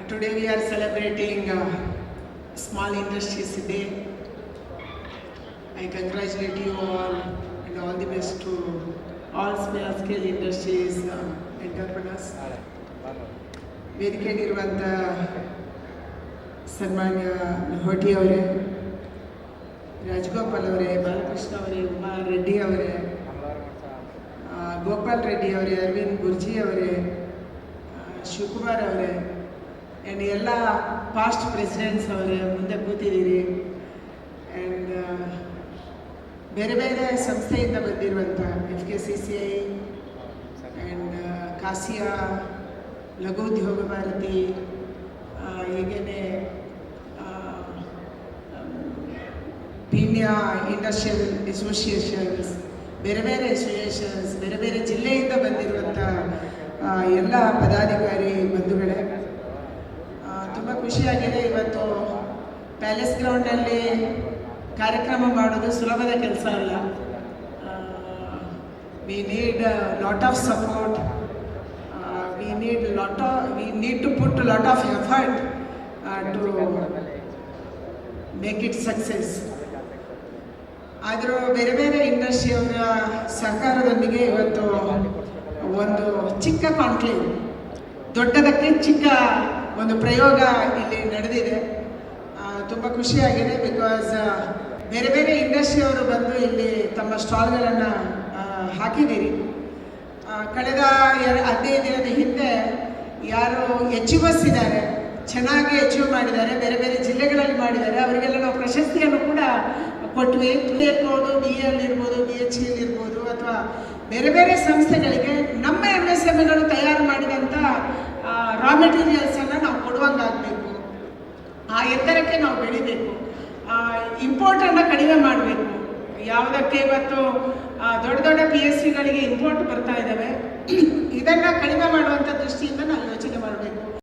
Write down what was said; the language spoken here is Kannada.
Today we are celebrating Small Industries Day. I congratulate you all and all the best to all small scale industries entrepreneurs. ವೇದಿಕೆಯಲ್ಲಿರುವಂಥ ಸನ್ಮಾನ್ಯ ಲಹೋಟಿ ಅವರೇ, ರಾಜಗೋಪಾಲ್ ಅವರೇ, ಬಾಲಕೃಷ್ಣ ಅವರೇ, ಉಮಾ ರೆಡ್ಡಿ ಅವರೇ, ಗೋಪಾಲ್ ರೆಡ್ಡಿ ಅವರೇ, ಅರವಿಂದ್ ಗುರ್ಜಿ ಅವರೇ, ಶಿವಕುಮಾರ್ ಅವರೇ ಆ್ಯಂಡ್ ಎಲ್ಲ ಪಾಸ್ಟ್ ಪ್ರೆಸಿಡೆಂಟ್ಸ್ ಅವರೇ ಮುಂದೆ ಕೂತಿದ್ದೀರಿ. ಆ್ಯಂಡ್ ಬೇರೆ ಬೇರೆ ಸಂಸ್ಥೆಯಿಂದ ಬಂದಿರುವಂಥ FKCCI ಆ್ಯಂಡ್ ಕಾಸಿಯಾ, ಲಘು ಉದ್ಯೋಗ ಭಾರತಿ, ಹೀಗೇ ಪೀಣ್ಯ ಇಂಡಸ್ಟ್ರಿಯಲ್ ಅಸೋಸಿಯೇಷನ್ಸ್, ಬೇರೆ ಬೇರೆ ಅಸೋಸಿಯೇಷನ್ಸ್, ಬೇರೆ ಬೇರೆ ಜಿಲ್ಲೆಯಿಂದ ಬಂದಿರುವಂಥ ಎಲ್ಲ ಪದಾಧಿಕಾರಿ ಬಂಧುಗಳೇ, ತುಂಬ ಖುಷಿಯಾಗಿದೆ. ಇವತ್ತು ಪ್ಯಾಲೇಸ್ ಗ್ರೌಂಡಲ್ಲಿ ಕಾರ್ಯಕ್ರಮ ಮಾಡೋದು ಸುಲಭದ ಕೆಲಸ ಅಲ್ಲ. We need lot of support, we need to put a lot of effort to make it success. ಆದರೂ ಬೇರೆ ಬೇರೆ ಇಂಡಸ್ಟ್ರಿಯವರ ಸಹಕಾರದೊಂದಿಗೆ ಇವತ್ತು ಒಂದು ಚಿಕ್ಕ ಕಾನ್ಕ್ಲೇವ್, ದೊಡ್ಡದಕ್ಕೆ ಚಿಕ್ಕ ಒಂದು ಪ್ರಯೋಗ ಇಲ್ಲಿ ನಡೆದಿದೆ. ತುಂಬ ಖುಷಿಯಾಗಿದೆ. ಬಿಕಾಸ್ ಬೇರೆ ಬೇರೆ ಇಂಡಸ್ಟ್ರಿಯವರು ಬಂದು ಇಲ್ಲಿ ತಮ್ಮ ಸ್ಟಾಲ್ಗಳನ್ನು ಹಾಕಿದ್ದೀರಿ. ಕಳೆದ 15 ದಿನದ ಹಿಂದೆ ಯಾರು ಅಚೀವರ್ಸ್ ಇದ್ದಾರೆ, ಚೆನ್ನಾಗಿ ಅಚೀವ್ ಮಾಡಿದ್ದಾರೆ, ಬೇರೆ ಬೇರೆ ಜಿಲ್ಲೆಗಳಲ್ಲಿ ಮಾಡಿದ್ದಾರೆ, ಅವರಿಗೆಲ್ಲ ನಾವು ಪ್ರಶಸ್ತಿಯನ್ನು ಕೂಡ ಕೊಟ್ವಿ. ಇರ್ಬೋದು, BA-ಯಲ್ಲಿರ್ಬೋದು, BHC-ಯಲ್ಲಿರ್ಬೋದು, ಅಥವಾ ಬೇರೆ ಬೇರೆ ಸಂಸ್ಥೆಗಳಿಗೆ ನಮ್ಮ MSMEಗಳು ತಯಾರು ಮಾಡಿದಂಥ ರಾ ಮೆಟೀರಿಯಲ್ಸನ್ನು ನಾವು ಕೊಡುವಂಗಾಗಬೇಕು. ಆ ಎತ್ತರಕ್ಕೆ ನಾವು ಬೆಳಿಬೇಕು. ಇಂಪೋರ್ಟನ್ನು ಕಡಿಮೆ ಮಾಡಬೇಕು. ಯಾವುದಕ್ಕೆ ಇವತ್ತು ದೊಡ್ಡ ದೊಡ್ಡ PSUಗಳಿಗೆ ಇಂಪೋರ್ಟ್ ಬರ್ತಾ ಇದ್ದಾವೆ, ಇದನ್ನು ಕಡಿಮೆ ಮಾಡುವಂಥ ದೃಷ್ಟಿಯಿಂದ ನಾವು ಯೋಚನೆ ಮಾಡಬೇಕು.